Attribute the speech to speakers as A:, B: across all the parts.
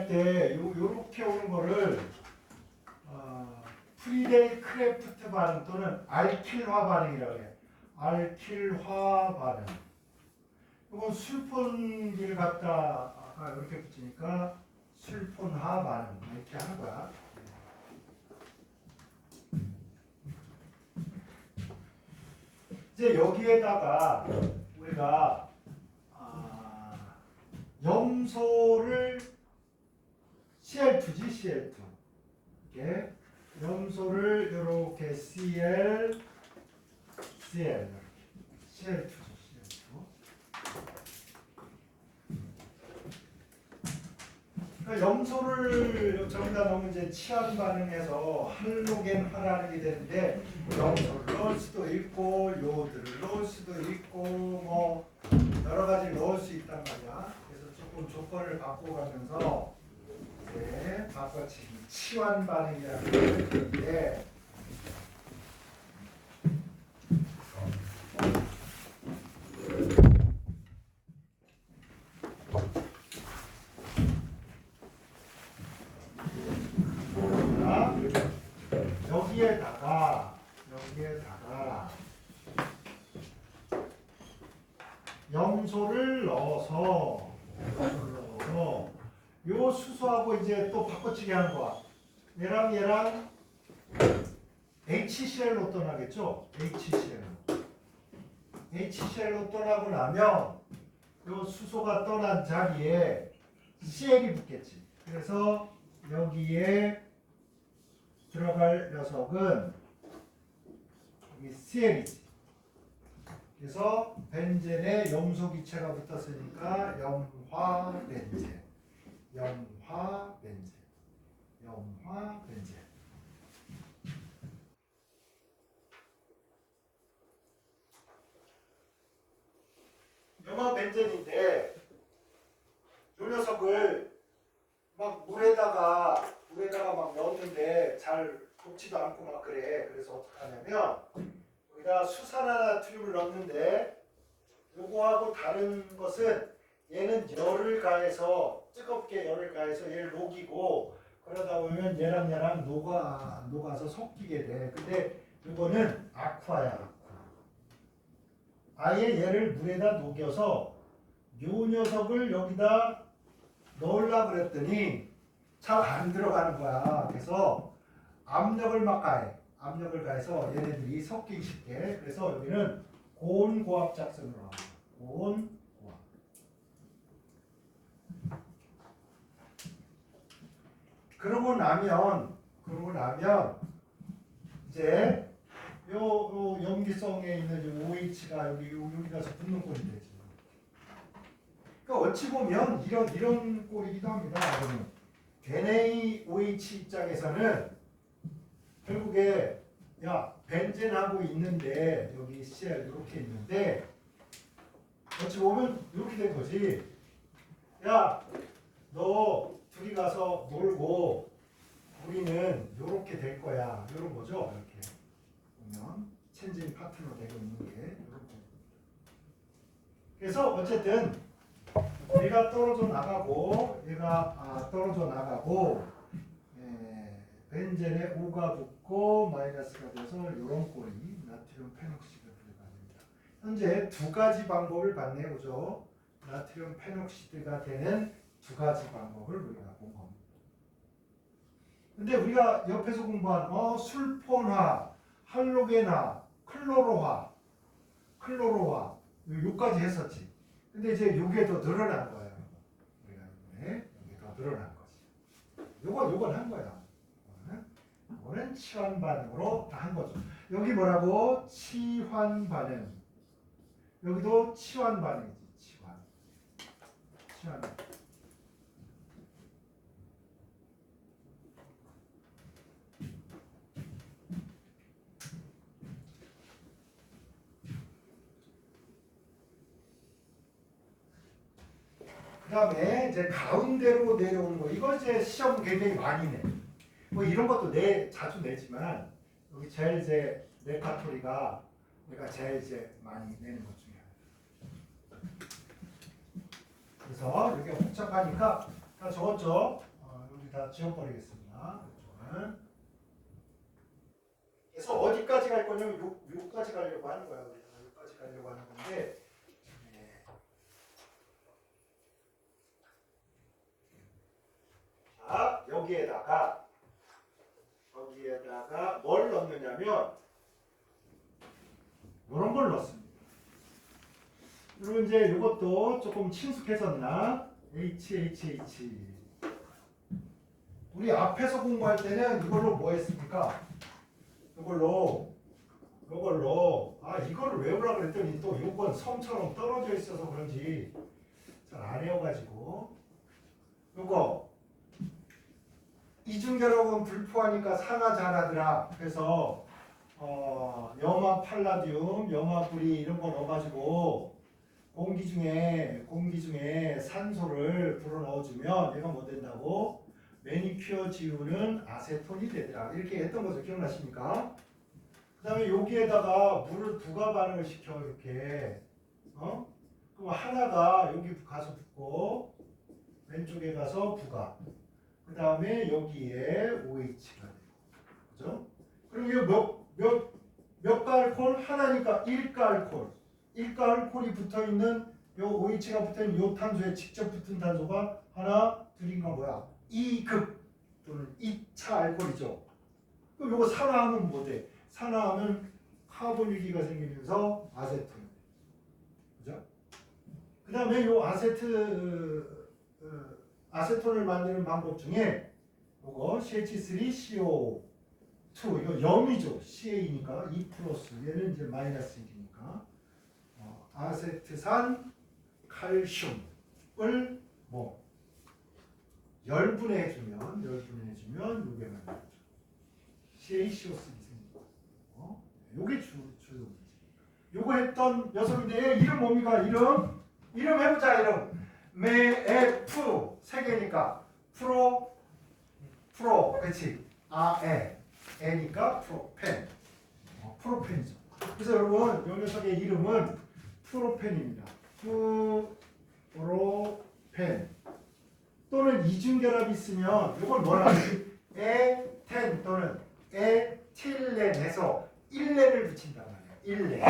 A: 할 때 요렇게 오는 거를 프리데이 크래프트 반응 또는 알킬화 반응이라고 해요. 알킬화 반응. 이건 술폰기를 갖다 이렇게 붙이니까 술폰화 반응 이렇게 하는 거야. 이제 여기에다가 우리가 염소를 Cl2지 Cl2 이렇게 염소를 이렇게 Cl 이렇게 Cl2죠 Cl2. 그러니까 염소를 저기다 넣으면 이제 치환 반응해서 할로겐화라는 게 되는데 염소를 넣을 수도 있고 요드를 넣을 수도 있고 뭐 여러 가지 넣을 수 있단 말이야. 그래서 조금 조건을 바꿔가면서 이제 바꿔치기 치환 반응이라는 게 있는데 여기에다가 염소를 넣어서 요 수소하고 이제 또 바꿔치기 하는 거야. 얘랑 HCl로 떠나겠죠? HCl로 떠나고 나면 요 수소가 떠난 자리에 Cl이 붙겠지. 그래서 여기에 들어갈 녀석은 여기 Cl이지. 그래서 벤젠에 염소 기체가 붙었으니까 염화벤젠. 염화벤젠인데 이 녀석을 막 물에다가 막 넣었는데 잘 녹지도 않고 막 그래. 그래서 어떻게 하냐면 여기다 수산화나트륨을 넣는데 요거하고 다른 것은 얘는 열을 가해서 뜨겁게 열을 가해서 얘를 녹이고 그러다 보면 얘랑 녹아서 섞이게 돼. 근데 이거는 아쿠아야. 아예 얘를 물에다 녹여서 요 녀석을 여기다 넣으려고 그랬더니 잘 안 들어가는 거야. 그래서 압력을 막 가해. 압력을 가해서 얘네들이 섞이기 쉽게. 그래서 여기는 고온고압 작성으로 합니다. 고온고압. 그러고 나면 이제 요 염기성에 있는 OH가 여기 가서 붙는 꼴이 되지. 그러니까 어찌 보면 이런 꼴이기도 합니다. 여러분. NaOH 입장에서는 결국에 벤젠하고 있는데 여기 Cl 이렇게 있는데 어찌 보면 이렇게 된 거지. 너 둘이 가서 놀고 우리는 이렇게 될 거야. 이런 거죠. 이렇게 보면 체인징 파트너 되고 있는 게 이렇게. 그래서 어쨌든 얘가 떨어져 나가고 벤젠에 O가 붙고 마이너스가 돼서 이런 꼴이 나트륨 페녹시드 분해가 됩니다. 현재 두 가지 방법을 봤네요. 나트륨 페녹시드가 되는 두 가지 방법을 우리가 본 겁니다. 근데 우리가 옆에서 공부한 술폰화, 할로겐화, 클로로화 요까지 했었지. 근데 이제 요게 더 늘어난 거예요. 우리가 이번에 요게 더 늘어난 거지. 요건 한 거야. 이거는 치환 반응으로 다 한 거죠. 여기 뭐라고? 치환 반응. 여기도 치환 반응이지. 치환. 그 다음에 이제 가운데로 내려오는 거. 이거 이제 시험 굉장히 많이 내. 뭐 이런 것도 자주 내지만 여기 제일 이제 메카토리가 우리가 제일 이제 많이 내는 것 중에 하나. 그래서 이게 복잡하니까 다 적었죠. 다 지워버리겠습니다. 이쪽은. 그래서 어디까지 갈 거냐면 요까지 가려고 하는 거야. 여기까지 가려고 하는 건데 네. 자 여기에다가 뭘 넣느냐면 이런 걸 넣습니다. 그리고 이제 이것도 조금 친숙해졌나? HHH. 우리 앞에서 공부할 때는 이걸로 뭐 했습니까? 이걸로 이거를 외우라 그랬더니 또 이건 섬처럼 떨어져 있어서 그런지 잘 안 외워가지고 이거 이중결합은 불포하니까 산화 잘하더라. 그래서 염화 팔라듐, 염화 구리 이런 거 넣어가지고 공기 중에 산소를 불어 넣어주면 얘가 뭐 된다고? 매니큐어 지우는 아세톤이 되더라. 이렇게 했던 거죠. 기억나십니까? 그 다음에 여기에다가 물을 부가 반응을 시켜 이렇게 그럼 하나가 여기 가서 붙고 왼쪽에 가서 부가 그 다음에 여기에 OH가 되고 그죠? 그리고 이거 몇 가알콜? 하나니까 1가알콜 1가알콜이 붙어있는 요 OH가 붙어있는 요 탄소에 직접 붙은 탄소가 하나 둘인가 뭐야 2급 또는 2차 알코올이죠. 그럼 요거 산화하면 뭐 돼? 산화하면 카본유기가 생기면서 아세톤. 그죠? 그 다음에 요 아세톤을 만드는 방법 중에 요거 CH3CO2 이거 0이죠. CA니까 2 플러스 얘는 이제 마이너스 1이니까 아세트산 칼슘을 뭐 열분해해주면 요게 만들어져. CaCO3 생깁니다. 요게 주요. 요거 했던 녀석인데 이름 뭡니까? 이름 해보자. 이름 메에프 세 개니까 프로 그렇지. 에니까 프로펜. 프로펜이죠. 그래서 여러분 요 녀석의 이름은 프로펜입니다. 프로펜. 또는 이중결합이 있으면 이걸 뭐라 하지? 에텐 또는 에틸렌에서 1렌을 붙인단 말이에요. 1렌.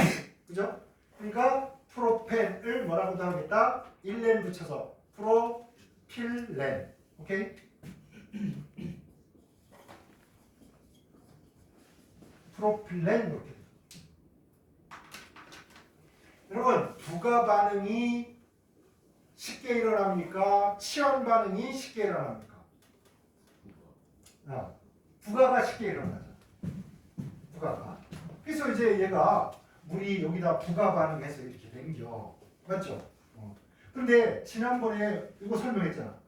A: 그죠? 그러니까 프로펜을 뭐라고도 하겠다? 1렌 붙여서 프로필렌. 오케이? 프로필렌 이렇게. 여러분 부가 반응이 쉽게 일어납니까? 치환 반응이 쉽게 일어납니까? 부가가 쉽게 일어나죠. 부가가. 그래서 이제 얘가 물이 여기다 부가 반응해서 이렇게 생겨. 맞죠? 그런데 지난번에 이거 설명했잖아.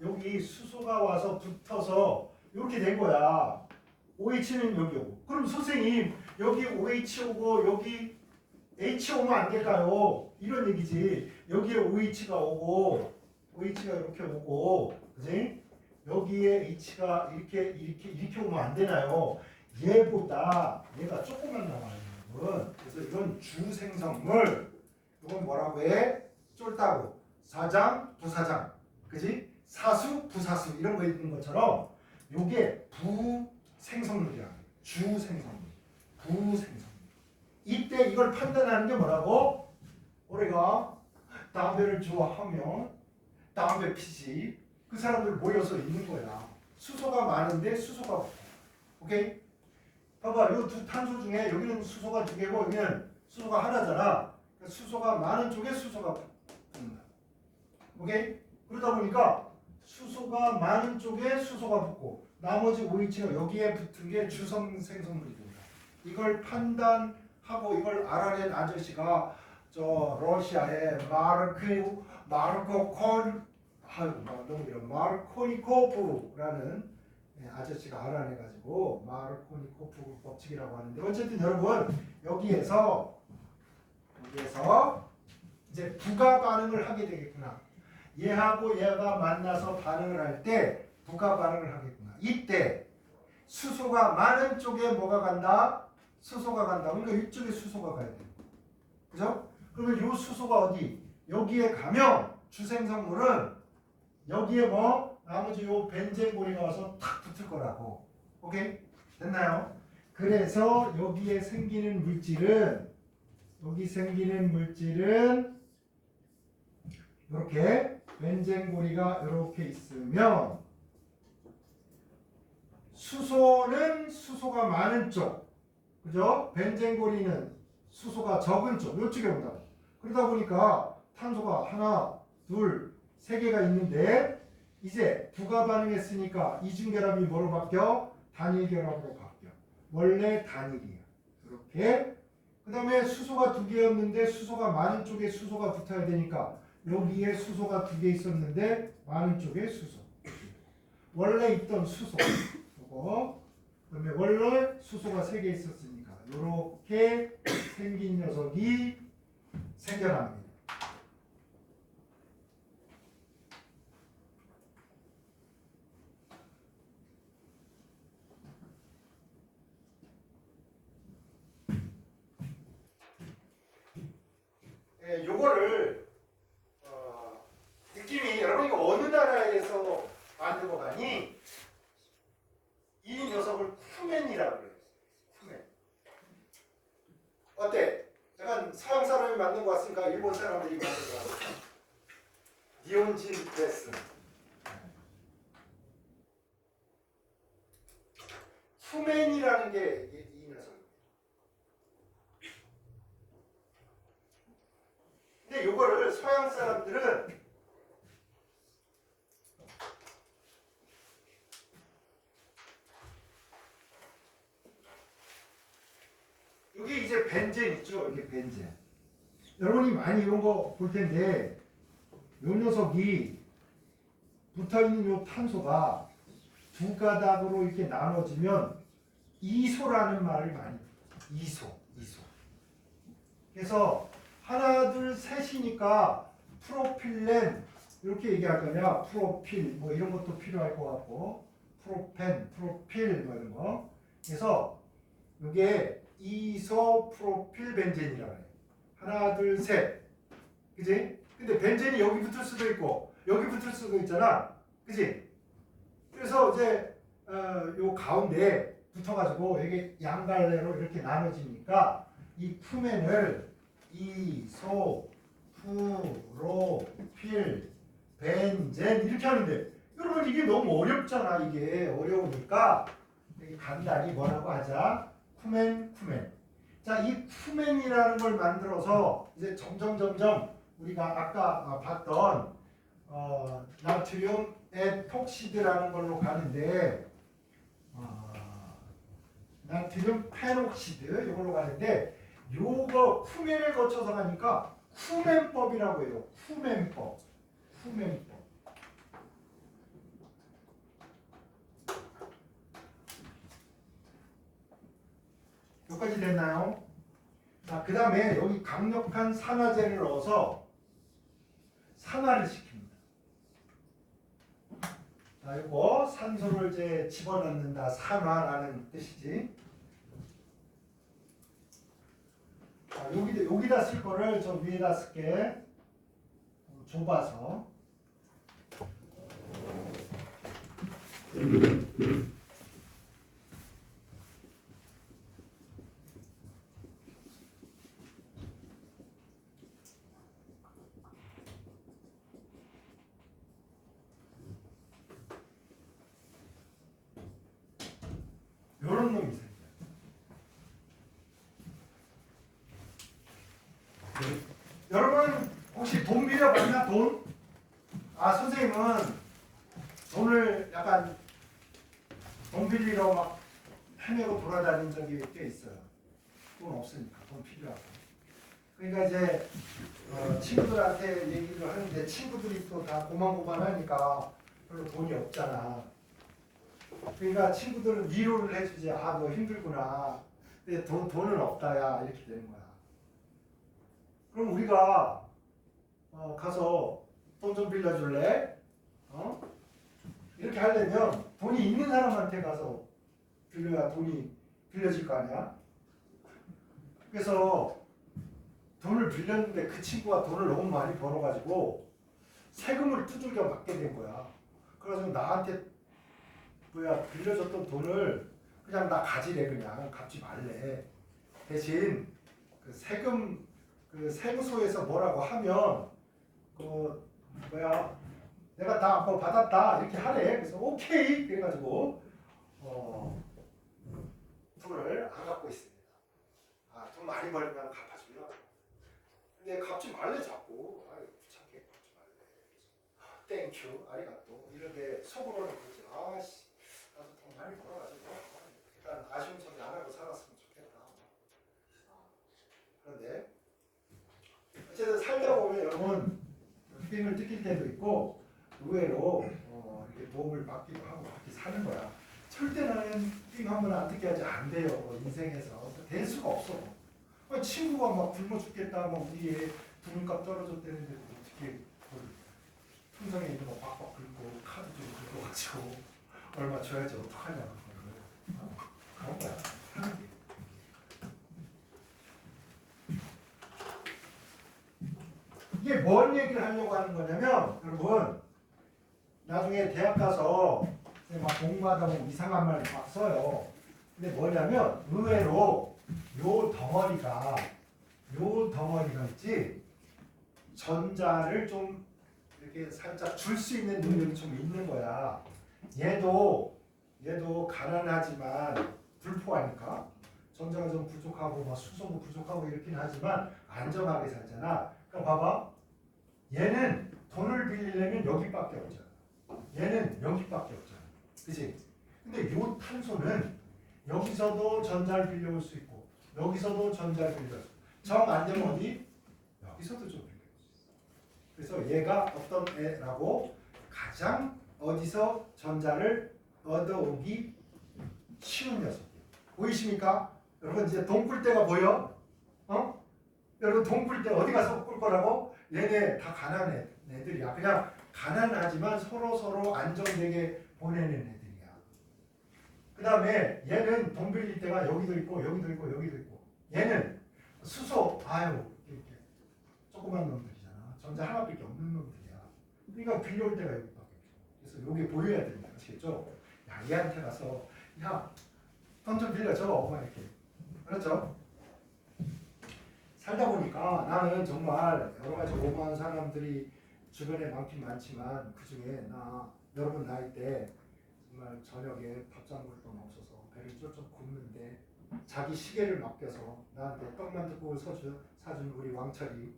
A: 여기 수소가 와서 붙어서 이렇게 된 거야. OH는 여기 오고. 그럼 선생님 여기 OH 오고 여기 H 오면 안 될까요? 이런 얘기지. 여기에 OH가 오고 OH가 이렇게 오고 그지? 여기에 H가 이렇게 오면 안 되나요? 얘보다 얘가 조금만 나와요. 여러분. 그래서 이건 주생성물. 이건 뭐라고 해? 쫄따구. 사장, 부사장. 그지? 사수, 부사수 이런 거 있는 것처럼 요게 부생성물이야. 주생성물. 부생성물. 이때 이걸 판단하는 게 뭐라고? 우리가 담배를 좋아하면 담배 피지. 그 사람들 모여서 있는 거야. 수소가 많은데 수소가 없어. 오케이? 봐봐, 이 두 탄소 중에 여기는 수소가 두 개고 여기는 수소가 하나잖아. 그러니까 수소가 많은 쪽에 수소가 붙는다. 오케이? 그러다 보니까 수소가 많은 쪽에 수소가 붙고 나머지 OH가 여기에 붙은 게 주성생성물이 됩니다. 이걸 판단하고 이걸 알아낸 아저씨가 저 러시아의 마르코니코프라는 아저씨가 알아내가지고 마르코니코프 법칙이라고 하는데 어쨌든 여러분 여기에서 이제 부가 반응을 하게 되겠구나. 얘하고 얘가 만나서 반응을 할 때 부가 반응을 하겠구나. 이때 수소가 많은 쪽에 뭐가 간다? 수소가 간다. 그러니까 이쪽에 수소가 가야 돼. 그죠? 그러면 이 수소가 어디? 여기에 가면 주생성물은 여기에 뭐 나머지 요 벤젠고리가 와서 탁 붙을 거라고. 오케이? 됐나요? 그래서 여기에 생기는 물질은 이렇게 벤젠고리가 이렇게 있으면 수소는 수소가 많은 쪽, 그죠? 벤젠고리는 수소가 적은 쪽, 이쪽에 온다고. 그러다 보니까 탄소가 하나, 둘, 세 개가 있는데 이제 부가 반응했으니까 이중결합이 뭐로 바뀌어? 단일결합으로 바뀌어. 원래 단일이야. 이렇게. 그 다음에 수소가 두 개였는데 수소가 많은 쪽에 수소가 붙어야 되니까 여기에 수소가 두 개 있었는데 많은 쪽에 수소. 원래 있던 수소. 요거. 그 다음에 원래 수소가 세 개 있었으니까 이렇게 생긴 녀석이 생겨납니다. 요거를 느낌이 여러분 이거 어느 나라에서 만든 거 가니? 이 녀석을 쿠멘이라고 그래요. 쿠멘. 어때? 약간 서양 사람이 만든 거 같으니까 일본 사람들이 만든 거 같아. 니온진 베스. 쿠멘이라는 게 이 녀석입니다. 근데 요거를 서양 사람들은 이게 이제 벤젠 있죠? 이게 벤젠. 여러분이 많이 이런 거 볼 텐데 요 녀석이 붙어있는 요 탄소가 두 가닥으로 이렇게 나눠지면 이소라는 말을 많이 해요. 이소. 그래서 하나, 둘, 셋이니까 프로필렌 이렇게 얘기할 거냐? 프로필 뭐 이런 것도 필요할 것 같고 프로펜, 프로필 뭐 이런 거. 그래서 이게 이소프로필 벤젠이라고 해요. 하나, 둘, 셋. 그지? 근데 벤젠이 여기 붙을 수도 있고 여기 붙을 수도 있잖아. 그지? 그래서 이제 요 가운데 붙어가지고 이게 양갈래로 이렇게 나눠지니까 이 쿠멘을 이소프로필 벤젠 이렇게 하는데 여러분 이게 너무 어렵잖아. 이게 어려우니까 간단히 뭐라고 하자. 쿠멘. 자, 이 쿠멘이라는 걸 만들어서 이제 점점 우리가 아까 봤던 나트륨 에폭시드라는 걸로 가는데 나트륨 페녹시드 이걸로 가는데 요거 쿠멘을 거쳐서 가니까 쿠멘법이라고 해요. 쿠멘법. 여기까지 됐나요? 자, 그 다음에 여기 강력한 산화제를 넣어서 산화를 시킵니다. 자, 이거 산소를 이제 집어넣는다. 산화라는 뜻이지. 자, 여기다 쓸 거를 저 위에다 쓸게. 좁아서. 요런 놈이 있어요. 여러분 혹시 돈 빌려봤나? 돈? 선생님은 돈을 약간 돈 빌리러 막 헤매고 돌아다닌 적이 꽤 있어요. 돈 없으니까 돈 필요하고. 그러니까 이제 친구들한테 얘기를 하는데 친구들이 또 다 고만고만하니까 별로 돈이 없잖아. 그러니까 친구들은 위로를 해주지. 너 힘들구나. 근데 돈은 없다야. 이렇게 되는 거야. 그럼 우리가 가서 돈 좀 빌려줄래? 이렇게 하려면 돈이 있는 사람한테 가서 빌려야 돈이 빌려질 거 아니야? 그래서 돈을 빌렸는데 그 친구가 돈을 너무 많이 벌어가지고 세금을 두들겨 맞게 된 거야. 그래가지고 나한테 빌려줬던 돈을 그냥 나 가지래. 그냥 갚지 말래. 대신 그 세금 그 세무소에서 뭐라고 하면 내가 다 뭐 받았다 이렇게 하래. 그래서 오케이 그래가지고 돈을 안 갚고 있습니다. 돈 많이 벌면 갚아주려고. 근데 갚지 말래 자꾸. 귀찮게 갚지 말래. 땡큐 아리가또 이런데 속으로는 그러지. 나도 돈 많이 벌어가지고 일단 아쉬운 소리 안 하고 살았으면 좋겠다. 그런데 어쨌든 살다 보면 여러분 빙을 뜯길 때도 있고 의외로 이렇게 도움을 받기도 하고 그렇게 사는 거야. 절대 나는 빙 한번 안 뜯게 하지 안 돼요. 인생에서 될 수가 없어. 친구가 막 굶어 죽겠다, 막 우리의 부름값 떨어졌다는데 어떻게 통장에 있는 거 박박 긁고 카드 좀 긁어가지고 얼마 줘야지 어떡하냐 그런 거야. 하는 게. 이게 뭔 얘기를 하려고 하는 거냐면 여러분 나중에 대학 가서 막 공부하다 보면 이상한 말 막 써요. 근데 뭐냐면 의외로 요 덩어리가 있지 전자를 좀 이렇게 살짝 줄 수 있는 능력이 좀 있는 거야. 얘도 가난하지만 불포하니까 전자가 좀 부족하고 막 수소도 부족하고 이렇긴 하지만 안정하게 살잖아. 그럼 봐봐. 얘는 돈을 빌리려면 여기밖에 없잖아. 얘는 여기밖에 없잖아. 그치? 근데 요 탄소는 여기서도 전자를 빌려올 수 있고 여기서도 전자를 빌려올 수 있고 정 안 되면 어디? 여기서도 좀 빌려올 수 있어. 그래서 얘가 어떤 애라고 가장 어디서 전자를 얻어오기 쉬운 녀석이에요. 보이십니까? 여러분 이제 동굴 때가 보여? 여러분 동굴 때 어디 가서 꿀 거라고? 얘네 다 가난한 애들이야. 그냥 가난하지만 서로 안정되게 보내는 애들이야. 그 다음에 얘는 돈 빌릴 때가 여기도 있고 여기도 있고 여기도 있고 얘는 수소 이렇게 조그만 놈들이잖아. 전자 하나밖에 없는 놈들이야. 그러니까 빌려올 때가 여기밖에 없어. 그래서 여기 보여야 된다. 아시겠죠? 야 얘한테 가서 돈 좀 빌려줘. 이렇게. 그렇죠? 살다 보니까 나는 정말 여러 가지 오만한 사람들이 주변에 많긴 많지만 그 중에 여러분 나이 때 정말 저녁에 밥 잠글 돈 없어서 배를 쫄쫄 굶는데 자기 시계를 맡겨서 나한테 떡만둣국을 사준 우리 왕철이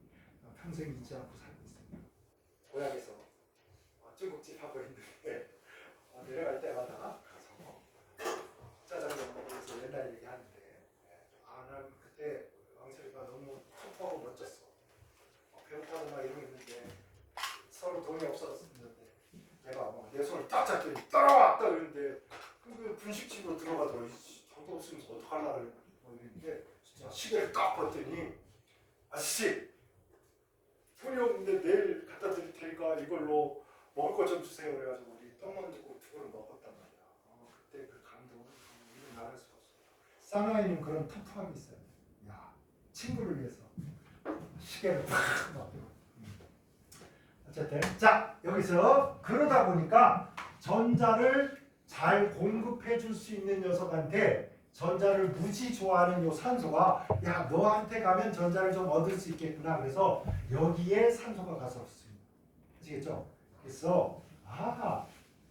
A: 평생 잊지 않고 살고 있습니다. 고향에서 중국집 하고 있는데 내려갈 때마다 가서 짜장면 먹으면서 옛날 얘기하는데 난 그때 왕철이가 너무 툭하고 멋졌어. 배고파서 막 이러고 있는데 서로 돈이 없었는데 내가 내 손을 딱 잡더니 따라와! 딱 이러는데 그 분식집으로 들어가더라고. 돈도 없으면서 어떡하려고 이랬는데 진짜 시계를 딱 봤더니 아저씨 돈이 없는데 내일 갖다 드릴 테니까 이걸로 먹을 것 좀 주세요. 그래가지고 우리 떡만둣국 2그릇 먹었단 말이야. 그때 그 감동은 이루 말할 수 없어. 사나이는 그런 터프함이 있어요. 친구를 위해서 시계를 팍 놔둬. 어쨌든 자 여기서 그러다 보니까 전자를 잘 공급해 줄 수 있는 녀석한테 전자를 무지 좋아하는 요 산소가 너한테 가면 전자를 좀 얻을 수 있겠구나. 그래서 여기에 산소가 가서 없습니다. 아시겠죠? 그래서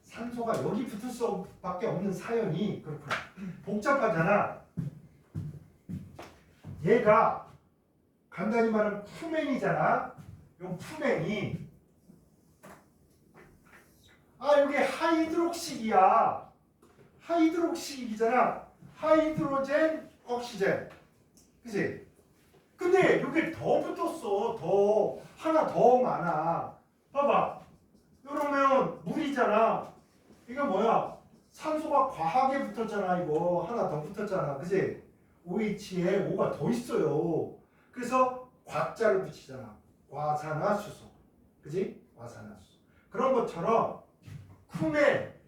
A: 산소가 여기 붙을 수밖에 없는 사연이 그렇구나. 복잡하잖아. 얘가 간단히 말하면 푸멘이잖아. 요 푸멘이 여기 하이드록식이야. 하이드록식이잖아. 하이드로젠, 옥시젠. 그치? 근데 여기 더 붙었어. 하나 더 많아. 봐봐. 이러면 물이잖아. 이거 뭐야? 산소가 과하게 붙었잖아. 이거 하나 더 붙었잖아. 그치? OH에 O가 더 있어요. 그래서 과자를 붙이잖아. 과산화수소. 그지? 과산화수소. 그런 것처럼 쿰에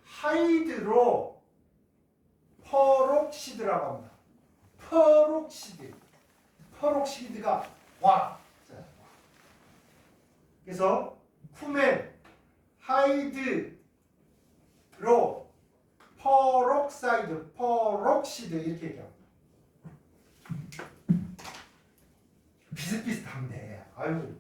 A: 하이드로 퍼록시드라고 합니다. 퍼록시드가 와. 그래서 쿠멘, 하이드로 퍼록사이드, 퍼록시드 이렇게 얘기합니다. 비슷비슷한데 아유.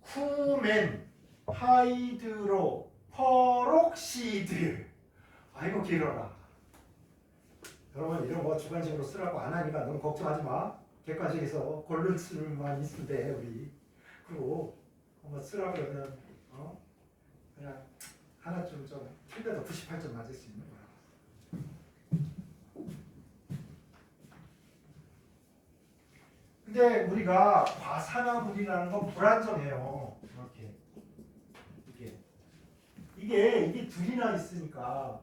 A: 쿠멘, 하이드로 퍼록시드. 아이고 길어라. 여러분 이런 거 주관식으로 쓰라고 안 하니까 너무 걱정하지 마. 객관식에서 골룸수만 있으면 돼 우리. 그리고 한번 쓰라고 그러면 그냥 하나쯤 좀 틀려도 98점 맞을 수 있는 거야. 근데 우리가 과산화물이라는 건 불안정해요. 이렇게 이게 둘이나 있으니까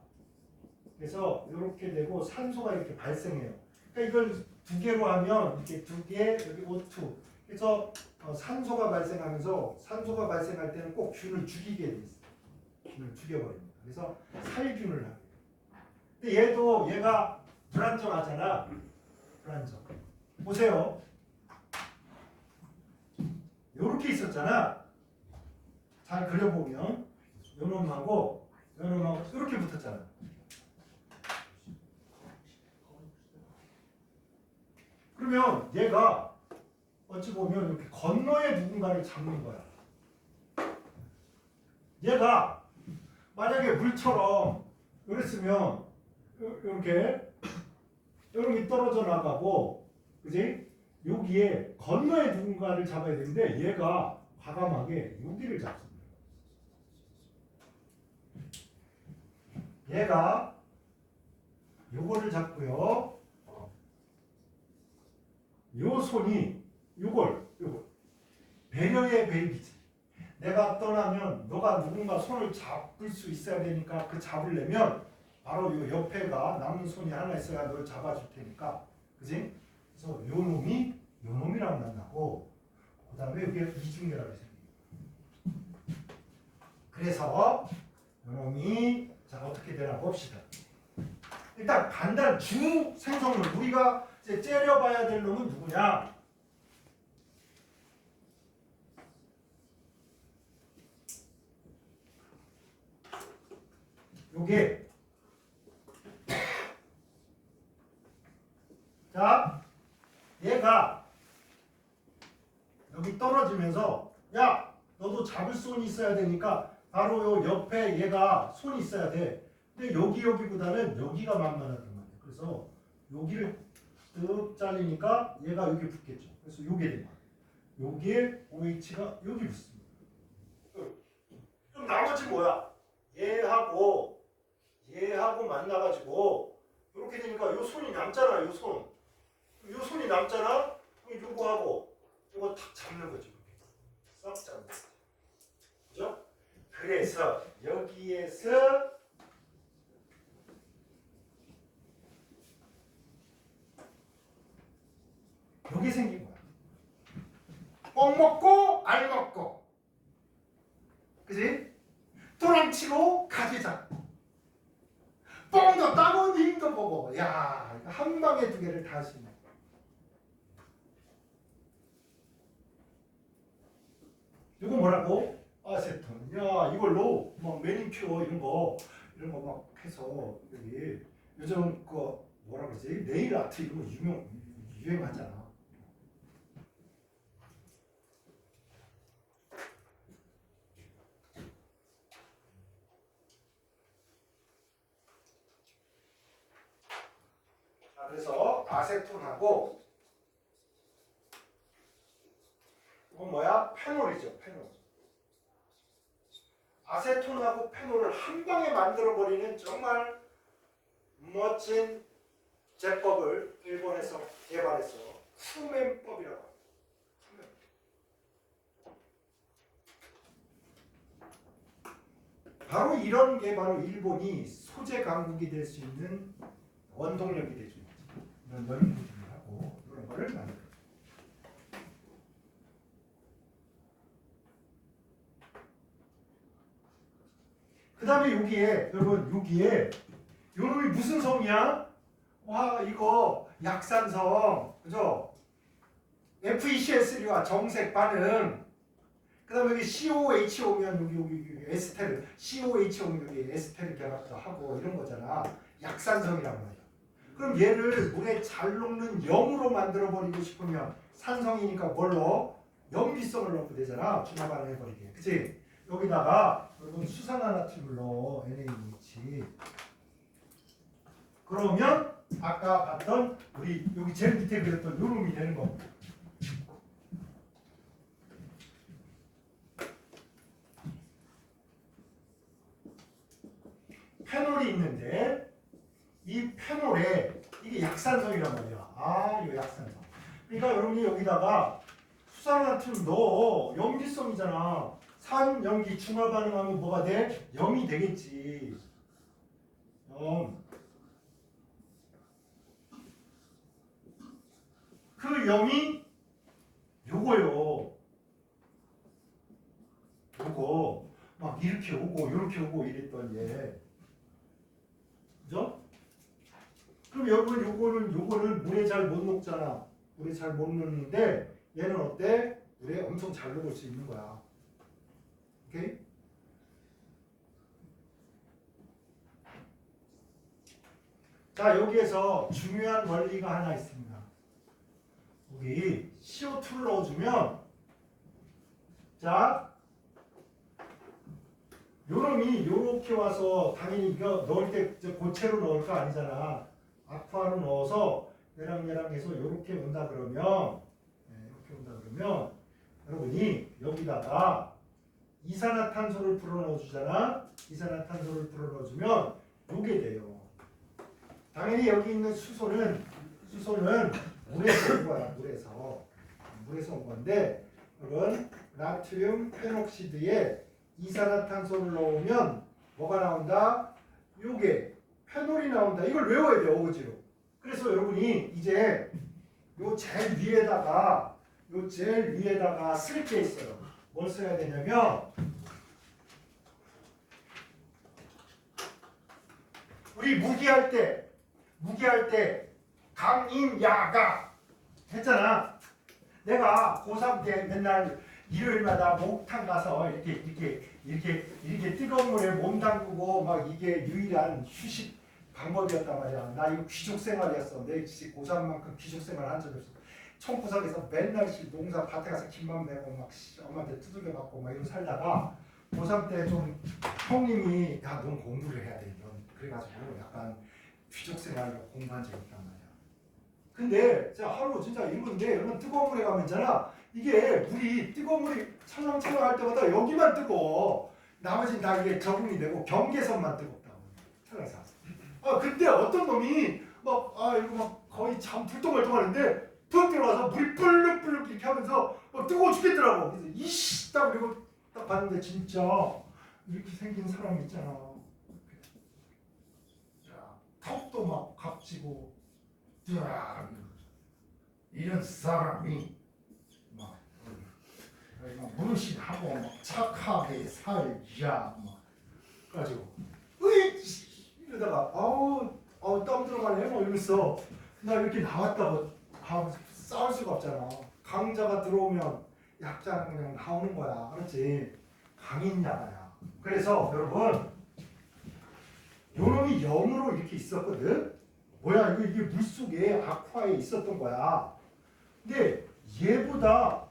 A: 그래서 이렇게 되고 산소가 이렇게 발생해요. 그러니까 이걸 두 개로 하면 이렇게 두 개 여기 O2 그래서 산소가 발생할 때는 꼭 균을 죽이게 돼 있어요. 균을 죽여버립니다. 그래서 살균을 하게. 근데 얘가 불안정하잖아. 불안정. 보세요. 요렇게 있었잖아. 잘 그려보면 요놈하고 이렇게 붙었잖아. 그러면 얘가 어찌 보면 이렇게 건너에 누군가를 잡는 거야. 얘가 만약에 물처럼 그랬으면 이렇게 떨어져 나가고, 그지? 여기에 건너에 누군가를 잡아야 되는데 얘가 과감하게 여기를 잡습니다. 얘가 요거를 잡고요. 요 손이 요걸 배려의 배려이지. 내가 떠나면 너가 누군가 손을 잡을 수 있어야 되니까 그 잡으려면 바로 요 옆에가 남은 손이 하나 있어야 널 잡아줄 테니까, 그지? 그래서 요 놈이랑 만나고 그 다음에 여기에 이중계라고 있어요. 그래서 요 놈이 자 어떻게 되나 봅시다. 일단 간단 주 생성물 우리가 이제 째려봐야 될 놈은 누구냐? 요게 자 얘가 여기 떨어지면서 야 너도 잡을 손이 있어야 되니까 바로 요 옆에 얘가 손이 있어야 돼. 근데 여기보다는 여기가 만만하단 말이야. 그래서 여기를 쓱 잘리니까 얘가 여기 붙겠죠. 그래서 요게 돼. 여기에 OH가 여기 붙습니다. 그럼 나머지 뭐야? 얘하고 만나가지고 이렇게 되니까 요 손이 남잖아. 요 손이 남잖아. 요거하고 요거 탁 잡는 거지. 싹 잡는 거지. 그죠? 그래서 여기에서 요게 생긴 거야. 뻥 먹고 알 먹고, 그지? 도랑치고 가지 잡고, 뻥도 따고 님도 보고, 야 한 방에 두 개를 다 하시네. 이거 뭐라고? 아세톤. 야 이걸로 막 매니큐어 이런 거 막 해서 여기 요즘 그 뭐라 그러지? 네일 아트 이런 거 유행하잖아. 자, 그래서 아세톤하고 이건 뭐야? 페놀이죠. 페놀. 아세톤하고 페놀을 한 방에 만들어버리는 정말 멋진 제법을 일본에서 개발해서 쿠멘법이라고 합니다. 바로 이런 게 바로 일본이 소재 강국이 될 수 있는 원동력이 되죠. 이런 연구들을 하고 이런 거를 만들어요. 다음에 여기에 여러분 여기에 요놈이 무슨 성이야? 와 이거 약산성 그죠? FeCl3와 정색 반응. 그 다음에 여기 COH 오면 여기 에스테르 COH 오면 여기 에스테르 결합도 하고 이런 거잖아. 약산성이란 말이야. 그럼 얘를 물에 잘 녹는 염으로 만들어 버리고 싶으면 산성이니까 뭘로? 염기성을 넣고 되잖아. 중화 반응해 버리게. 그치? 여기다가 여러분 수산화나트륨을 넣어. NaOH. 그러면 아까 봤던 우리 여기 제일 밑에 그렸던 요놈이 되는 거. 페놀이 있는데 이 페놀에 이게 약산성이란 말이야. 아 이거 약산성. 그러니까 여러분이 여기다가 수산화나트륨 넣어. 염기성이잖아. 산, 염기 중화 반응하면 뭐가 돼? 염이 되겠지. 염. 그 염이 요거요. 요거 막 이렇게 오고 이렇게 오고 이랬던 얘. 그죠? 그럼 여러분 요거는 물에 잘 못 녹잖아. 물에 잘 못 녹는데 얘는 어때? 물에 엄청 잘 녹을 수 있는 거야. 오케이? 자 여기에서 중요한 원리가 하나 있습니다. 여기 CO2를 넣어주면 자 요놈이 요렇게 와서 당연히 이거 넣을 때 고체로 넣을 거 아니잖아. 아쿠아로 넣어서 얘랑 해서 요렇게 온다 그러면 이렇게 온다 그러면 여러분이 여기다가 이산화탄소를 불어넣어 주잖아. 이산화탄소를 불어넣어 주면 요게 돼요. 당연히 여기 있는 수소는 물에서 온 거야. 물에서 온 건데 그런 나트륨 페녹시드에 이산화탄소를 넣으면 뭐가 나온다? 요게 페놀이 나온다. 이걸 외워야 돼요. 어거지로. 그래서 여러분이 이제 요 제일 위에다가 쓸 게 있어요. 뭘 써야 되냐면 우리 무기할 때 강인야가 했잖아. 내가 고3 때 맨날 일요일마다 목욕탕 가서 이렇게 뜨거운 물에 몸 담그고 막 이게 유일한 휴식 방법이었단 말이야. 나 이거 귀족 생활이었어. 내 진짜 고3만큼 귀족 생활 한 적이 없어. 청구석에서 맨날 농사 밭에 가서 김만 메고 막 엄마한테 두들겨 맞고 막 이러고 살다가 고3 때 좀 형님이 야 넌 공부를 해야 돼. 넌 그래가지고 약간 귀족 생활로 공부한 적이 있단 말이야. 근데 제가 하루 진짜 이건데 여러분 뜨거운 물에 가면 있잖아. 이게 물이 뜨거운 물이 찰랑찰랑 할 때마다 여기만 뜨거워. 나머지는 다 이게 적응이 되고 경계선만 뜨겁다고. 찰랑찰랑. 근데 어떤 놈이 이거 막 거의 잠 불똥말똥하는데 툭 들어와서 물이 불룩불룩 이렇게 하면서 뜨거워 죽겠더라고. 그래서 이씨 딱 그리고 딱 봤는데 진짜 이렇게 생긴 사람 있잖아. 자, 턱도 막 각지고 이런 사람이 막 무릇하고 막 착하게 살자 막 가지고 이러다가 땀 들어가네 뭐 이러면서 나 이렇게 나왔다고 싸울 수가 없잖아. 강자가 들어오면 약자는 그냥 나오는 거야. 그렇지? 강인야가야. 그래서 여러분 요놈이 염으로 이렇게 있었거든. 뭐야 이게 물속에 아쿠아에 있었던 거야. 근데 얘가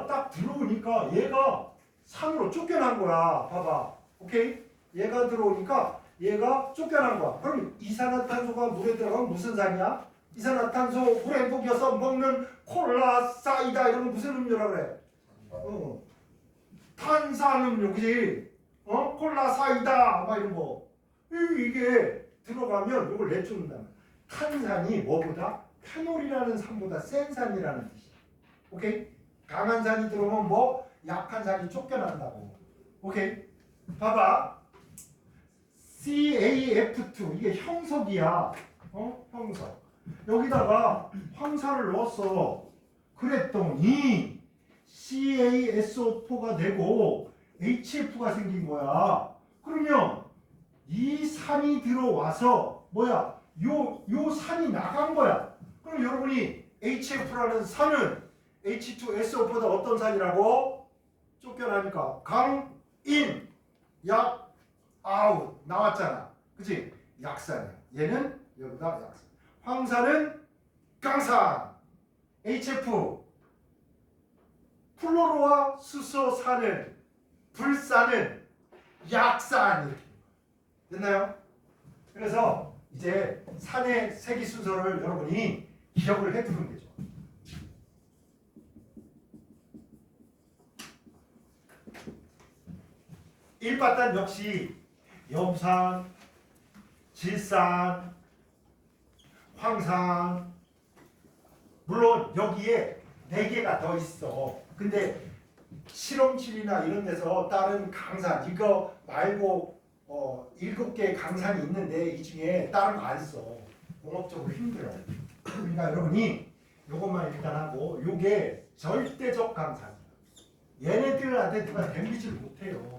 A: 딱 들어오니까 얘가 산으로 쫓겨난 거야. 봐봐. 오케이? 얘가 들어오니까 얘가 쫓겨난 거야. 그럼 이산화탄소가 물에 들어가면 무슨 산이야? 이산화탄소 물에 녹여서 먹는 콜라, 사이다 이런 거 무슨 음료라 그래? 탄산음료, 그지? 콜라, 사이다 막 이런 거. 이게 들어가면 이걸 내쫓는다. 탄산이 뭐보다? 페놀이라는 산보다 센 산이라는 뜻이야. 오케이? 강한 산이 들어오면 뭐? 약한 산이 쫓겨난다고. 오케이? 봐봐. CaF2 이게 형석이야. 형석. 여기다가 황산을 넣었어. 그랬더니 CaSO4가 되고 HF가 생긴 거야. 그러면 이 산이 들어와서 뭐야? 요 산이 나간 거야. 그럼 여러분이 HF라는 산은 H2SO보다 어떤 산이라고? 쫓겨나니까 강인, 약, 아웃 나왔잖아. 그치? 약산이야. 얘는 여기다 약산. 황산은 강산. HF. 플로로와 수소산은 불산은 약산. 이렇게. 됐나요? 그래서 이제 산의 세기 순서를 여러분이 기억을 해두는 게 좋아. 일바단 역시 염산, 질산, 황산, 물론 여기에 4개가 더 있어. 근데 실험실이나 이런 데서 다른 강산 이거 말고 7개의 강산이 있는데 이 중에 다른 거 안 써. 공업적으로 힘들어. 그러니까 여러분이 요것만 일단 하고 요게 절대적 강산이야. 얘네들한테 누가 댐비지를 못해요.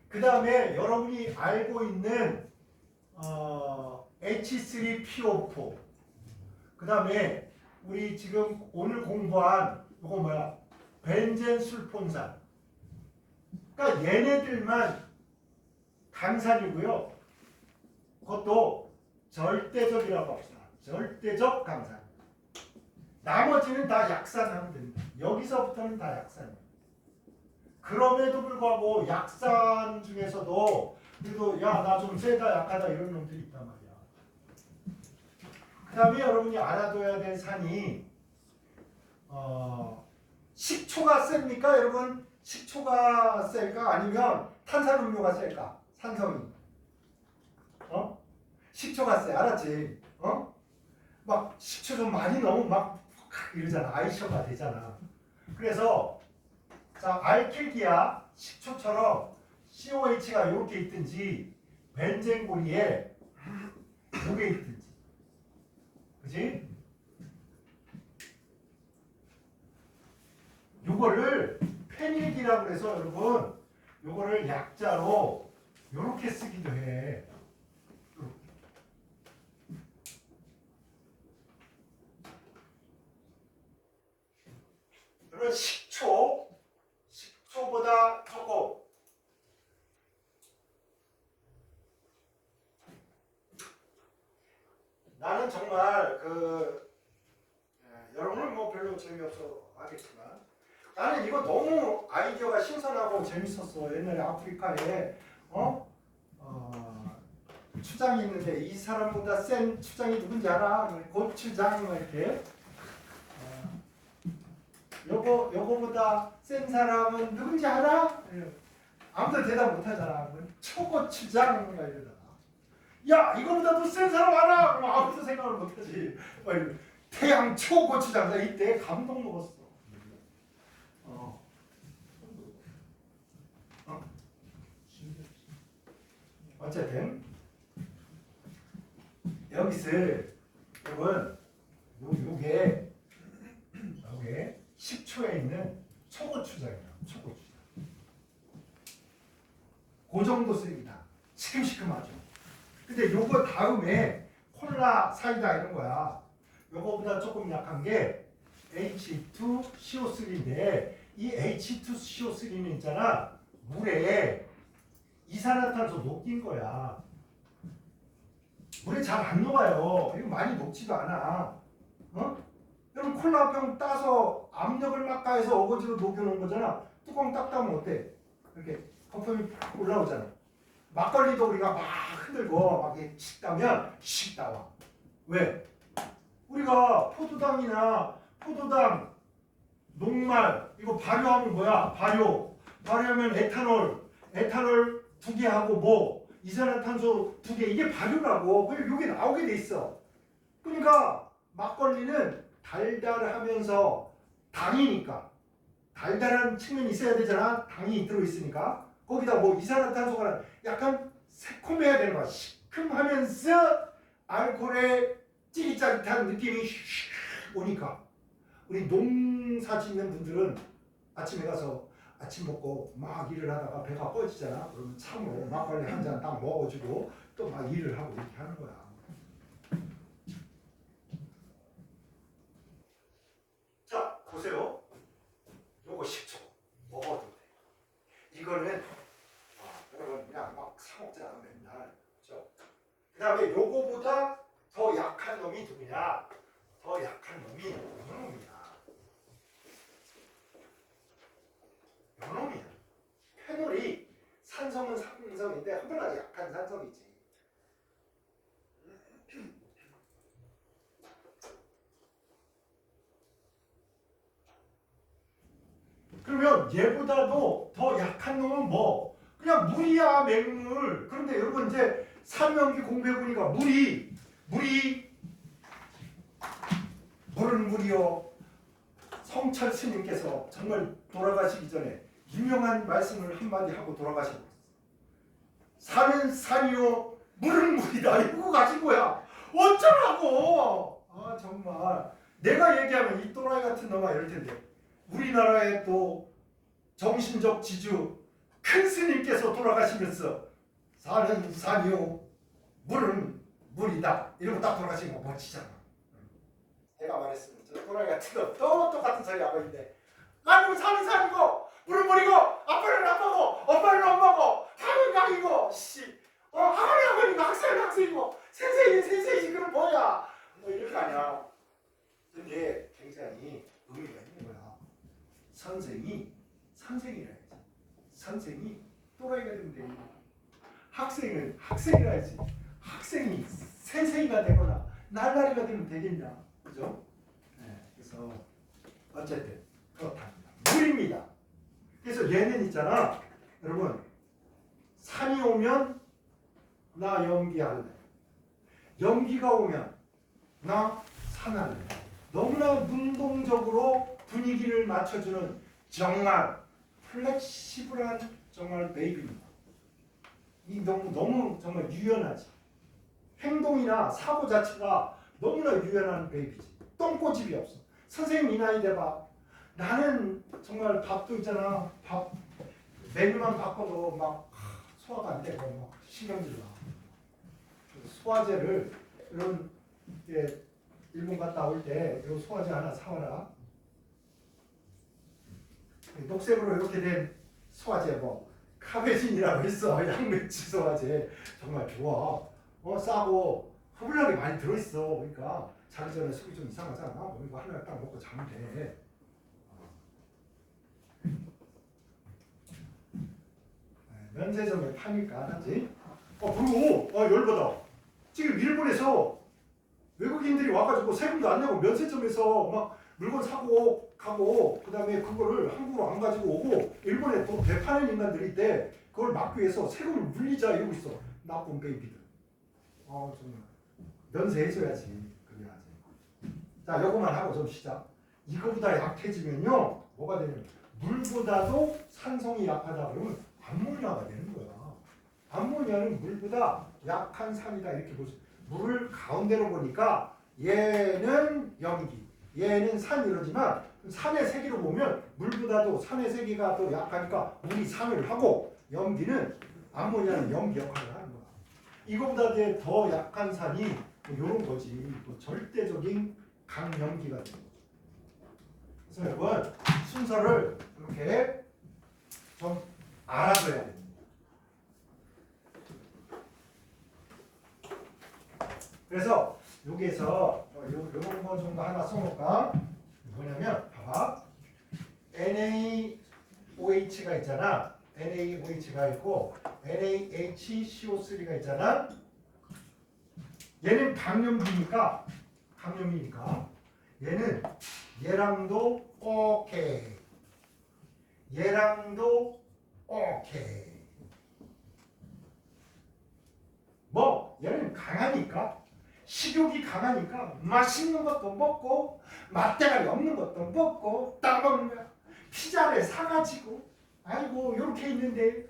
A: 그 다음에 여러분이 알고 있는 H3PO4 그 다음에 우리 지금 오늘 공부한 이거 뭐야? 벤젠 술폰산. 그러니까 얘네들만 강산이고요. 그것도 절대적이라고 합시다. 절대적 강산. 나머지는 다 약산하면 됩니다. 여기서부터는 다 약산이에요. 그럼에도 불구하고 약산 중에서도 그래도 야 나 좀 세다 약하다 이런 놈들이 있단 말이야. 그 다음에 여러분이 알아둬야 될 산이 식초가 셉니까? 여러분 식초가 셀까? 아니면 탄산음료가 셀까? 산성이 식초가 세. 알았지? 막 식초 좀 많이 넣으면 막 이러잖아. 아이셔가 되잖아. 그래서 자, 알킬기야 식초처럼 COH가 이렇게 있든지 벤젠고리에 이게 있든지, 그지? 요거를 페닐기라고 해서 여러분 요거를 약자로 요렇게 쓰기도 해. 그런 식초보다 조금 나는 정말 여러분은 뭐 별로 재미없어 하겠지만 나는 이거 너무 아이디어가 신선하고 재밌었어. 옛날에 아프리카에 추장이 있는데 이 사람보다 센 추장이 누군지 알아? 고추장 이렇게 요거보다 센 사람은 누군지 알아? 아무도 대답 못하잖아. 초고추장 이러다가 야 이거보다 더 센 사람 알아? 그럼 아무도 생각을 못하지. 태양 초고추장. 나 이때 감동 먹었어. 어쨌든 여기서 여러분 요게 식초에 있는 초고추장이야. 초고추장. 그 정도 쓰입니다. 시큼시큼하죠. 근데 요거 다음에 콜라, 사이다 이런 거야. 요거보다 조금 약한 게 H2CO3인데 이 H2CO3는 있잖아. 물에 이산화탄소 녹인 거야. 물에 잘 안 녹아요. 이거 많이 녹지도 않아. 여러분 콜라병 따서 압력을 막 가해서 어거지로 녹여놓은 거잖아. 뚜껑 딱 따면 어때? 이렇게 거품이 팍 올라오잖아. 막걸리도 우리가 막 흔들고 막 이렇게 씩 따면 씩 나와. 왜? 우리가 포도당, 녹말 이거 발효하면 뭐야? 발효하면 에탄올 2개 하고 뭐 이산화탄소 2개 이게 발효라고. 그리고 이게 나오게 돼 있어. 그러니까 막걸리는 달달하면서 당이니까 달달한 측면이 있어야 되잖아. 당이 들어있으니까 거기다 뭐 이산화탄소가 약간 새콤해야 되는 거야. 시큼하면서 알코올의 찌릿짜릿한 느낌이 오니까 우리 농사 짓는 분들은 아침에 가서 아침 먹고 막 일을 하다가 배가 꺼지잖아. 그러면 참으로 막걸리 한 잔 딱 먹어주고 또 막 일을 하고 이렇게 하는 거야. 자, 보세요. 요거 10초 먹어도 돼. 이거는 여러분 그냥 막 사먹잖아 맨날. 그렇죠? 그 다음에 요거보다 더 약한 놈이 누구냐? 더 약한 놈이 요놈이야. 요놈이야. 페놀이 산성은 산성인데 한번하게 약한 산성이지. 그러면 얘보다도 더 약한 놈은 뭐? 그냥 물이야, 맹물. 그런데 여러분 이제 산명기 공부해보니까 물은 물이요. 성철 스님께서 정말 돌아가시기 전에 유명한 말씀을 한마디 하고 돌아가셨어. 산은 산이요, 물은 물이다. 이거 가진 거야. 어쩌라고? 아 정말 내가 얘기하면 이 또라이 같은 놈아 이럴 텐데 우리나라의 또 정신적 지주 큰 스님께서 돌아가시면서 산은 산이요, 물은 물이다. 이러고 딱 돌아가신 거 멋지잖아. 내가 말했으면 저 또라이 같은 거 또 똑같은 소리 하고 있는데 아니고 산은 산이고 물은 물이고 아빠는 아빠고 엄마는 엄마고 학은 학이고 학원이 학원이고 학생은 학생이고 선생이 선생이지 그럼 뭐야 뭐 이렇게 하냐. 근데 굉장히 의미가 있는 거야. 선생이 선생이라 해야지. 선생이 또라이가 되면 돼. 학생은 학생이라 해야지. 학생이 선생이가 되거나 날라리가 되면 되겠냐. 그죠? 네, 그래서 어쨌든 그렇답니다. 물입니다. 그래서 얘는 있잖아. 여러분 산이 오면 나 연기할래. 연기가 오면 나 산할래. 너무나 능동적으로 분위기를 맞춰주는 정말 플렉시블한 정말 베이비입니다. 이 너무 정말 유연하지. 행동이나 사고 자체가 너무나 유연한 베이비지. 똥꼬집이 없어. 선생님 이 나이 돼봐. 나는 정말 밥도 있잖아. 밥 메뉴만 바꿔도 막 소화가 안 되고 막 신경질 나. 소화제를 이런 일본 갔다 올 때 이 소화제 하나 사와라. 녹색으로 이렇게 된 소화제 뭐 카베진이라고 있어. 양배추 소화제 정말 좋아. 싸고 허블하게 많이 들어있어. 그러니까 자기 전에 속이 좀 이상하잖아. 이거 하나 딱 먹고 자면 돼. 면세점에 파니까 하지. 그리고 열받아. 지금 일본에서 외국인들이 와가지고 세금도 안 내고 면세점에서 막 물건 사고 가고 그다음에 그거를 한국으로 안 가지고 오고 일본에 또 대파는 인간들이 있대. 그걸 막기 위해서 세금을 물리자 이러고 있어. 나쁜 베이비들. 정말 면세해줘야지. 그래야지. 자, 요거만 하고 좀 시작. 이거보다 약해지면요 뭐가 되냐면 물보다도 산성이 약하다 그러면 암모니아가 되는 거야. 암모니아는 물보다 약한 산이다 이렇게 보세요. 물을 가운데로 보니까 얘는 염기, 얘는 산 이러지만 산의 세기로 보면 물보다도 산의 세기가 더 약하니까 물이 산을 하고 염기는 암모니아는 염기 역할을 하는 거야. 이거보다 더 약한 산이 이런 거지. 또 절대적인 강염기가 되는 거죠. 그래서 여러분 순서를 이렇게 좀 알아둬야 됩니다. 그래서 여기에서 요런 거 정도 하나 써놓을까? 뭐냐면 봐봐. NaOH가 있잖아. NaOH가 있고 NaHCO3가 있잖아. 얘는 강염기니까 얘는 얘랑도 오케이. 얘랑도 오케이. 뭐 얘는 강하니까 식욕이 강하니까 맛있는 것도 먹고 맛대가리 없는 것도 먹고 따먹는 거야. 피자를 사가지고 아이고 요렇게 있는데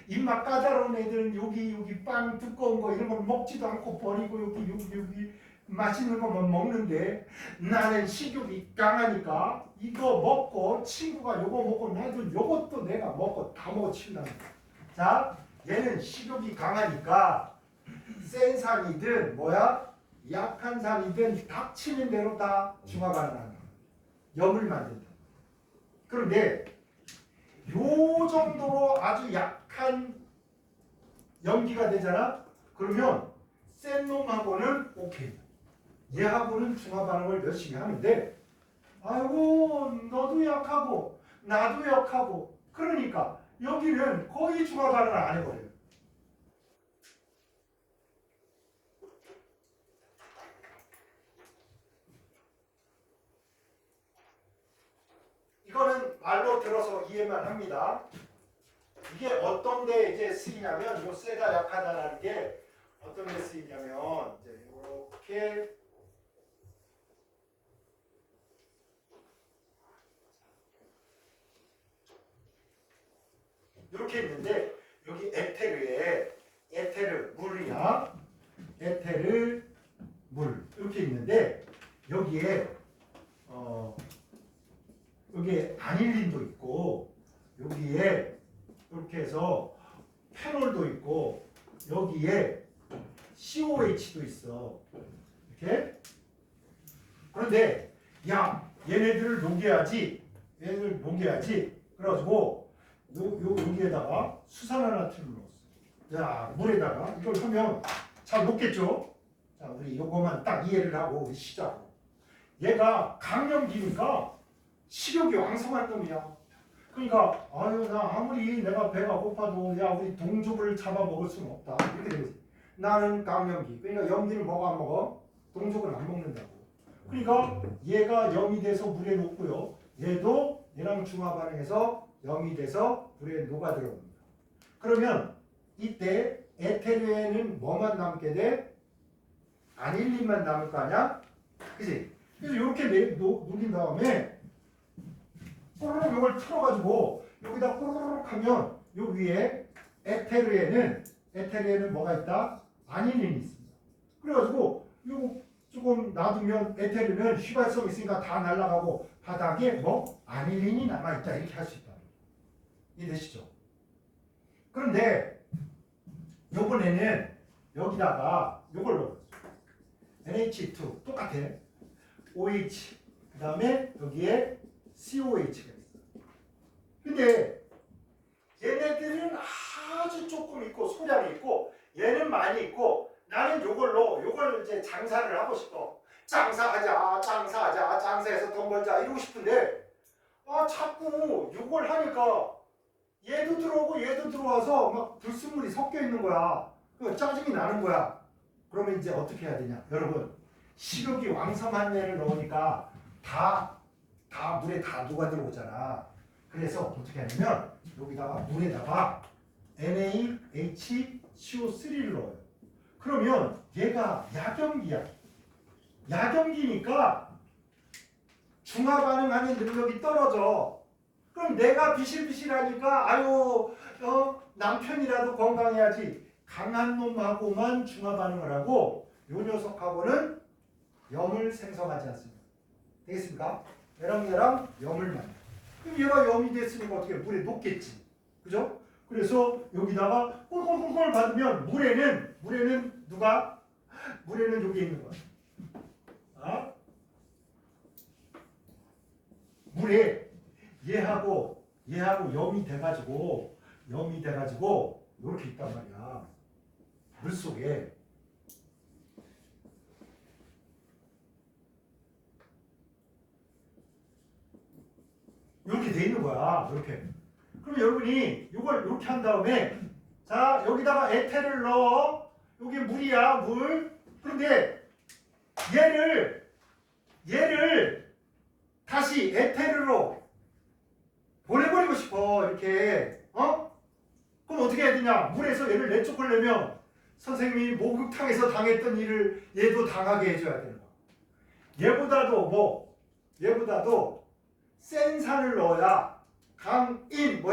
A: 입맛 까다로운 애들은 여기 빵 두꺼운 거 이런 걸 먹지도 않고 버리고 여기 맛있는 것만 먹는데 나는 식욕이 강하니까 이거 먹고 친구가 요거 먹고 나도 요것도 내가 먹고 다 먹어 치운다는 거야. 자, 얘는 식욕이 강하니까 센 산이든 뭐야 약한 산이든 닥치는 대로 다 중화 반응하는 거야. 염을 만든다. 그런데 요 정도로 아주 약한 염기가 되잖아. 그러면 센 놈하고는 오케이. 얘하고는 중화 반응을 열심히 하는데 아이고 너도 약하고 나도 약하고 그러니까 여기는 거의 중화 반응을 안 해버려요. 이거는 말로 들어서 이해만 합니다. 이게 어떤 데 이제 쓰이냐면 요 쇠가 약하다라는 게 어떤 데 쓰이냐면 이제 이렇게 이렇게 있는데 여기 에테르에 물이야 에테르 물 이렇게 있는데 여기에 여기에 아닐린도 있고 여기에 이렇게 해서 페놀도 있고 여기에 COH도 있어. 이렇게. 그런데 야 얘네들을 녹여야지. 얘네들을 녹여야지. 그래가지고 여기에다가 수산화나트륨을 넣었어. 자 물에다가 이걸 하면 잘 녹겠죠. 자 우리 이거만 딱 이해를 하고 우리 시작. 얘가 강염기니까 식욕이 왕성한 놈이야. 그러니까 아유 나 아무리 내가 배가 고파도 야 우리 동족을 잡아먹을 수는 없다 이렇게 되지. 나는 강염기. 그러니까 염기를 먹어 안 먹어? 동족을 안 먹는다고. 그러니까 얘가 염이 돼서 물에 녹고요. 얘도 얘랑 중화 반응해서 염이 돼서 물에 녹아 들어옵니다. 그러면 이때 에테르에는 뭐만 남게 돼? 아닐린만 남을 거 아니야? 그치? 그래서 이렇게 녹인 다음에 꼬르륵 이걸 틀어가지고 여기다 꼬르륵 하면 요 위에 에테르에는 뭐가 있다? 아닐린이 있습니다. 그래가지고 요거 조금 놔두면 에테르는 휘발성 있으니까 다 날아가고 바닥에 뭐 아닐린이 남아있다 이렇게 할 수 있다. 이해되시죠? 그런데 요번에는 여기다가 요걸 넣어요. NH2 똑같아. OH 그 다음에 여기에 COH가 있어. 근데 얘네들은 아주 조금 있고 소량이 있고 얘는 많이 있고 나는 요걸 이제 장사를 하고 싶어. 장사해서 돈 벌자 이러고 싶은데 자꾸 요걸 하니까 얘도 들어오고 얘도 들어와서 막 불순물이 섞여 있는 거야. 그 짜증이 나는 거야. 그러면 이제 어떻게 해야 되냐? 여러분 식욕이 왕성한 애를 넣으니까 다 물에 다 녹아 들어오잖아. 그래서 어떻게 하냐면 여기다가 물에다가 NaHCO3를 넣어요. 그러면 얘가 야경기야. 야경기니까 중화 반응하는 능력이 떨어져. 그럼 내가 비실비실하니까 아유 남편이라도 건강해야지. 강한 놈하고만 중화 반응을 하고 요 녀석하고는 염을 생성하지 않습니다. 되겠습니까? 얘랑 염을 만나. 그럼 얘가 염이 됐으니까 어떻게 물에 녹겠지. 그죠? 그래서 여기다가 꿀꿀꿀꿀 받으면 물에는 누가? 물에는 여기 있는 거야. 물에 얘하고 염이 돼가지고 이렇게 있단 말이야. 물 속에. 이렇게 돼 있는 거야. 이렇게. 그럼 여러분이 이걸 이렇게 한 다음에 자 여기다가 에테르를 넣어. 여기 물이야 물. 그런데 얘를 다시 에테르로 보내버리고 싶어. 이렇게 그럼 어떻게 해야 되냐? 물에서 얘를 내쫓으려면 선생님이 목욕탕에서 당했던 일을 얘도 당하게 해줘야 되는 거야. 얘보다도 센 산을 넣어야 강인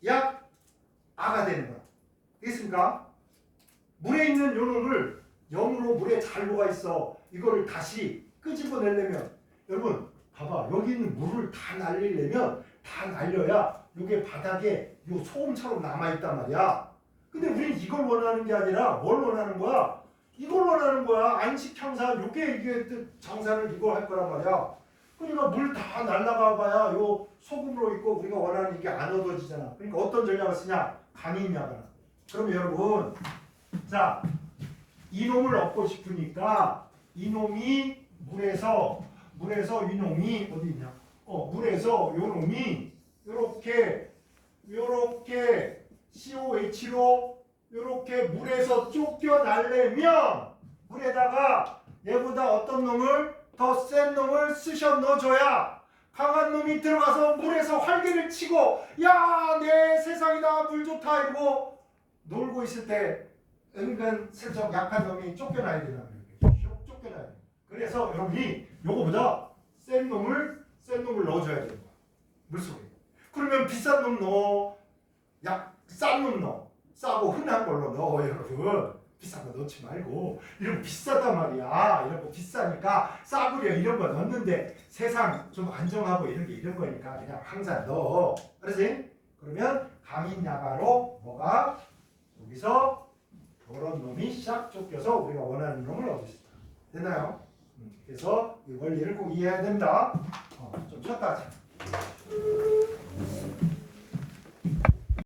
A: 약아가 되는 거야. 되겠습니까? 물에 있는 요놈을 염으로 물에 잘 녹아 있어. 이거를 다시 끄집어내려면 여러분 봐봐 여기 있는 물을 다 날리려면 다 날려야 이게 바닥에 요 소금처럼 남아있단 말이야. 근데 우리는 이걸 원하는 게 아니라 뭘 원하는 거야? 이걸 원하는 거야. 안식형사 이게 장사를 이걸 할 거란 말이야. 그러니까 물 다 날라가 봐야 요 소금으로 있고 우리가 원하는 이게 안 얻어지잖아. 그러니까 어떤 전략을 쓰냐? 강인약을. 그러면 여러분 자 이놈을 얻고 싶으니까 이놈이 물에서 이놈이 어디 있냐? 물에서 요놈이 요렇게 COH로 요렇게 물에서 쫓겨나려면 물에다가 얘보다 어떤 놈을 더 센 놈을 쑤셔 넣어줘야 강한 놈이 들어가서 물에서 활개를 치고 야 내 세상이다 물 좋다 이러고 놀고 있을 때 은근 슬쩍 약한 놈이 쫓겨나야 되나 슉 쫓겨나야 돼. 그래서 여러분이 요거보다 센 놈을 넣어줘야 되는 거야 물속에. 그러면 비싼 놈 넣어, 싼 놈 넣어, 싸고 흔한 걸로 넣어 여러분. 비싼 거 넣지 말고 이런 거 비싸단 말이야. 이런 거 비싸니까 싸구려 이런 거 넣는데 세상 좀 안정하고 이런 게 이런 거니까 그냥 항상 넣어. 알았지? 그러면 강인야가로 뭐가 여기서 저런 놈이 싹 쫓겨서 우리가 원하는 놈을 얻을 수 있다. 됐나요? 그래서 이 원리를 꼭 이해해야 된다. 좀 쉬었다 하자.